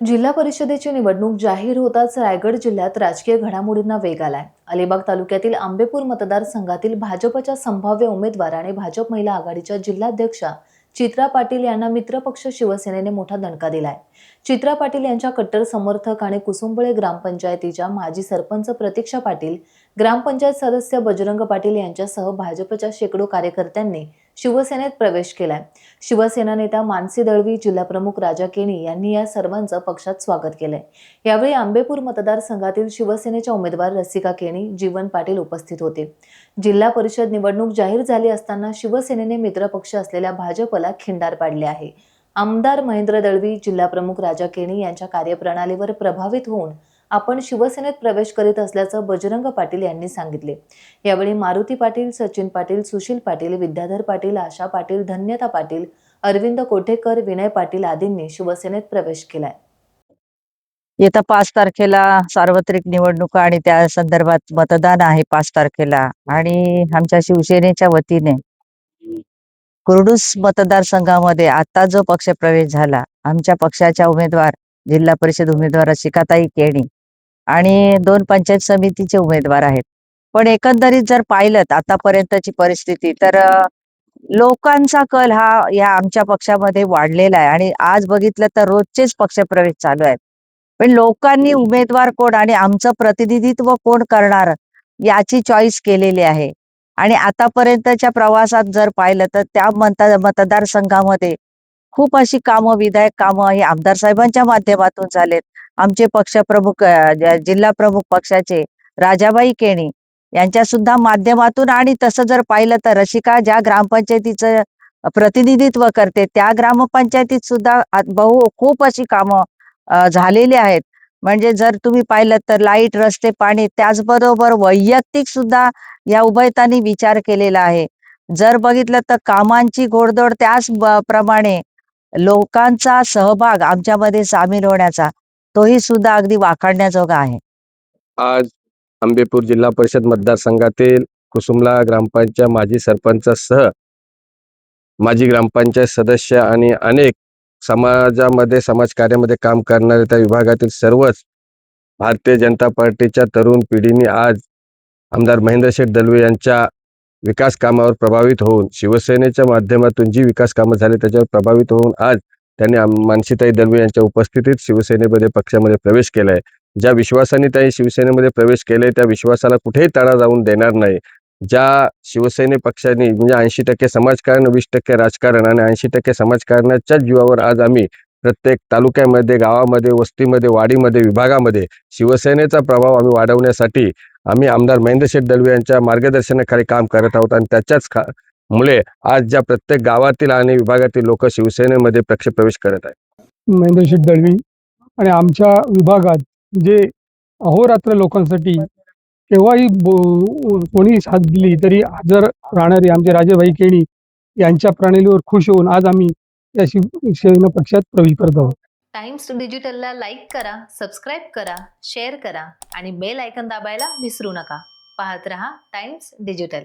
जिल्हा परिषदेची निवडणूक जाहीर होताच रायगड जिल्ह्यात राजकीय घडामोडींना वेग आलाय। अलिबाग तालुक्यातील आंबेपूर मतदारसंघातील भाजपच्या संभाव्य उमेदवार आणि भाजप महिला आघाडीच्या जिल्हाध्यक्षा चित्रा पाटील यांना मित्रपक्ष शिवसेनेने मोठा दणका दिलाय। चित्रा पाटील यांच्या कट्टर समर्थक आणि कुसुंबळे ग्रामपंचायतीच्या माजी सरपंच प्रतीक्षा पाटील, ग्रामपंचायत सदस्य बजरंग पाटील यांच्यासह भाजपच्या शेकडो कार्यकर्त्यांनी शिवसेनेत प्रवेश केलाय। शिवसेना नेत्या मानसी दळवी, जिल्हाप्रमुख राजा केणी यांनी या सर्वांचं पक्षात स्वागत केलंय। यावेळी आंबेपूर मतदारसंघातील शिवसेनेच्या उमेदवार रसिका केणी, जीवन पाटील उपस्थित होते। जिल्हा परिषद निवडणूक जाहीर झाली असताना शिवसेनेने मित्रपक्ष असलेल्या भाजपला खिंडार पाडले आहे। आमदार महेंद्र दळवी, जिल्हाप्रमुख राजा केणी यांच्या कार्यप्रणालीवर प्रभावित होऊन आपण शिवसेनेत प्रवेश करीत असल्याचं बजरंग पाटील यांनी सांगितले। यावेळी मारुती पाटील, सचिन पाटील, सुशील पाटील, विद्याधर पाटील, आशा पाटील, धन्यता पाटील, अरविंद कोठेकर, विनय पाटील आदींनी शिवसेनेत प्रवेश केलाय। येत्या 5 तारखेला सार्वत्रिक निवडणुका आणि त्या संदर्भात मतदान आहे 5 तारखेला आणि आमच्या शिवसेनेच्या वतीने कुर्डूस मतदारसंघामध्ये आता जो पक्ष प्रवेश झाला, आमच्या पक्षाच्या उमेदवार जिल्हा परिषद उमेदवार रसिकाताई केणी आणि 2 पंचायत समितीचे उमेदवार आहेत। पण एकंदरीत जर पाहिलं आतापर्यंतची परिस्थिती तर लोकांचा कल हा या आमच्या पक्षामध्ये वाढलेला आहे आणि आज बघितलं तर रोजचेच पक्षप्रवेश चालू आहेत। पण लोकांनी उमेदवार कोण आणि आमचं प्रतिनिधित्व कोण करणार याची चॉईस केलेली आहे। आणि आतापर्यंतच्या प्रवासात जर पाहिलं तर त्या मतदारसंघामध्ये खूप अशी कामं, विधायक कामं हे आमदार साहेबांच्या माध्यमातून झालेत। आमचे पक्षप्रमुख जिल्हा प्रमुख पक्षाचे राजाबाई केणी यांच्या सुद्धा माध्यमातून आणि तसं जर पाहिलं तर रसिका ज्या ग्रामपंचायतीचं प्रतिनिधित्व करते त्या ग्रामपंचायतीत सुद्धा खूप अशी कामं झालेली आहेत। म्हणजे जर तुम्ही पाहिलं तर लाईट, रस्ते, पाणी त्याचबरोबर वैयक्तिक सुद्धा या उभयतांनी विचार केलेला आहे। जर बघितलं तर कामांची घोडदौड त्याच प्रमाणे लोकांचा सहभाग आमच्यामध्ये सामील होण्याचा तोही सुद्धा अगदी वाखाणण्याजोगा आहे। आज आंबेपूर जिल्हा परिषद मतदारसंघातील कुसुमला ग्रामपंचायत माजी सरपंचासह माजी ग्रामपंचायत सदस्य आणि अनेक समाजामध्ये समाजकार्यामध्ये काम करणारे त्या विभागातील सर्वच भारतीय जनता पार्टीच्या तरुण पिढीने आज आमदार महेंद्रशेठ दळवी यांच्या विकास कामावर प्रभावित होऊन शिवसेनेच्या माध्यमातून जी विकास कामं झाली त्याच्यावर प्रभावित होऊन आज त्यांनी मानसीताई दळवी यांच्या उपस्थितीत शिवसेनेमध्ये पक्षामध्ये प्रवेश केलाय। ज्या विश्वासाने त्यांनी शिवसेनेमध्ये प्रवेश केलाय त्या विश्वासाला कुठेही तडा जाऊन देणार नाही। ज्या शिवसेने पक्षाने म्हणजे 80% समाजकारण, 20% राजकारण आणि 80% समाजकारणाच्या जीवावर आज आम्ही प्रत्येक तालुक्यामध्ये, गावामध्ये, वस्तीमध्ये, वाडीमध्ये, विभागामध्ये शिवसेनेचा प्रभाव आम्ही वाढवण्यासाठी आम्ही आमदार महेंद्रशेठ दळवी यांच्या मार्गदर्शनाखाली काम करत आहोत आणि त्याच्याच मुळे आज ज्या प्रत्येक गावातील आणि विभागातील लोक शिवसेनेमध्ये प्रवेश करत आहेत। महेंद्रशेठ दळवी आणि आमच्या विभागात जे अहोरात्र लोकांसाठी केव्हाही कोणी साथ दिली तरी हजर राहणारे आमचे राजाभाई केणी यांच्या प्रणालीवर खुश होऊन आज आम्ही या शिवसेना पक्षात प्रवेश करत आहोत। टाइम्स डिजिटलला लाईक करा, सबस्क्राईब करा, शेअर करा आणि बेल आयकॉन दाबायला विसरू नका। पाहत रहा टाइम्स डिजिटल।